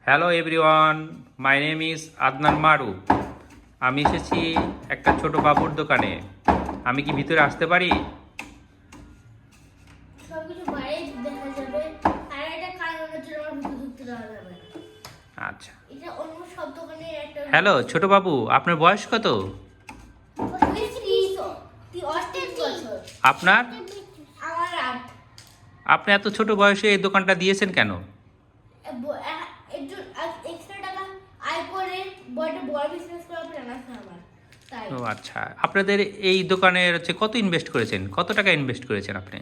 Hello everyone, my name is Adnan Maru. আমি এসেছি একটা ছোট বাবুর দোকানে। আমি কি ভিতরে আসতে পারি? সবকিছু বাইরে দেখা যাবে, আর এটা কারণের জন্য আমার ভিতরে ঢুকতে দেওয়া যাবে না। আচ্ছা। এটা অন্য সব দোকানের একটা হ্যালো ছোট বাবু, আপনার বয়স কত? 38 বছর। আপনার? আমার 8। আপনি এত ছোট বয়সে এই দোকানটা দিয়েছেন কেন? একটু এক্সট্রা টাকা আয় করে বড় বিজনেস করার প্ল্যান আছে আমার, তাই। ও আচ্ছা, আপনাদের এই দোকানের কত ইনভেস্ট করেছেন? কত টাকা ইনভেস্ট করেছেন আপনি?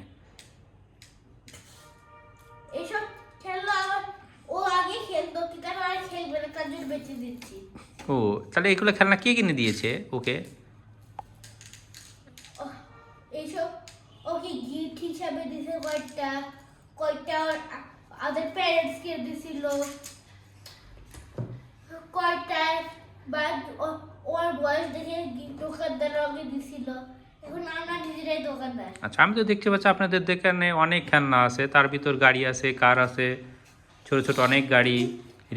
এসব খেললো আবার, ও আগে খেলতো কিন্তু এখন আর খেলবে না, তার জন্য বেঁচে দিচ্ছি। ও, তাহলে এগুলো খেলনা কে কিনে দিয়েছে ওকে? এইসব ওকে গিফট হিসাবে দিছে, কয়টা কয়টা আদার প্যারেন্টসকে দিছিল, কয়টা বা ওর বয়স দেখে দোকানদার ওকে দিছিল। এখন আমরা নিজেরাই দোকানদার। আচ্ছা, আমি তো দেখতে পাচ্ছি আপনাদের দোকানে অনেক খেলনা আছে, তার ভিতর গাড়ি আছে, কার আছে, ছোট ছোট অনেক গাড়ি,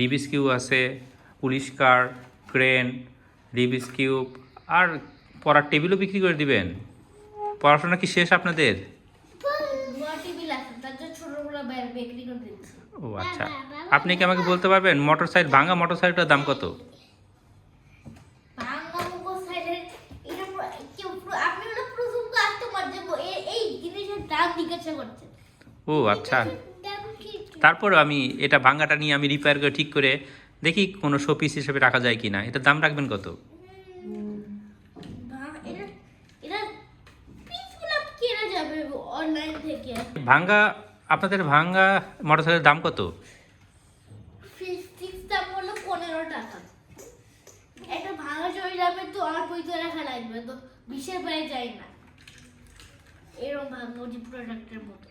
রিবিস কিউব আছে, পুলিশ কার, ক্রেন, রিবিস কিউব, আর পড়ার টেবিলও বিক্রি করে দিবেন। পড়াশোনা কি শেষ আপনাদের? টিভি আছে, তার জন্য ছোটগুলো বিক্রি করে দিচ্ছি। ও আচ্ছা, আপনি কি আমাকে বলতে পারবেন মোটরসাইকেল, ভাঙা মোটরসাইকেলটার দাম কত? ভাঙা মুখো সাইডের এটা আপনি হলো প্রথম কাস্টমার, যে এই জিনিসের দাম জিজ্ঞাসা করছেন। ও আচ্ছা, তারপর আমি এটা ভাঙাটা নিয়ে আমি রিপেয়ার করে ঠিক করে দেখি কোনো শোপিস হিসেবে রাখা যায় কি না। এটার দাম রাখবেন কত? এটা পিসগুলো কেনা যাবে অনলাইন থেকে। ভাঙ্গা, আপনাদের ভাঙ্গা মোটরসাইকেলের দাম কত? ফিক্স দাম হলো 15 টাকা। একটা ভাঙা চলে যাবে তো আমার পয়সা রাখা লাগবে, তো 20-এর বাইরে যায় না এরকম ভাঙা প্রোডাক্টের মতো।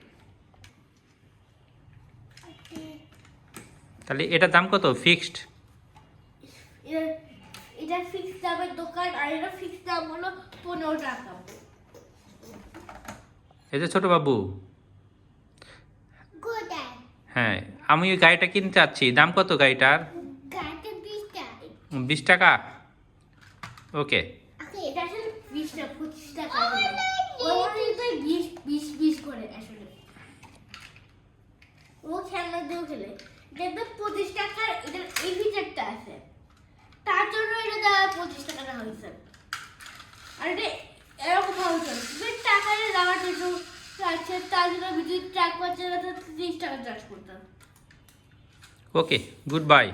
তাহলে এটার দাম কত ফিক্সড? এটা ফিক্স দামের দোকান, আর এটা ফিক্স দাম হলো 15 টাকা। এই যে ছোট বাবু, কোথায়? হ্যাঁ, আমি ওই গাড়িটা কিনতে চাচ্ছি। দাম কত গাড়িটার? গাড়িটা 20 টাকা। 20 টাকা? ওকে। আচ্ছা, এটা আসলে 20 টাকা 25 টাকা। ওই তো 20 করে আসলে। ও খেলনা দিয়েও খেলে। দেখবে 25 টাকার এটা এই ফিচারটা আছে, তার জন্য এটা দাম 25 টাকা হয়েছে। আর এটা এরকম হয়েছে টাকা দেওয়ার জন্য আছে, তার জন্য বিদ্যুৎ ট্রাক পাচ্ছে না, 30 টাকা চার্জ করতাম। ওকে, গুড বাই।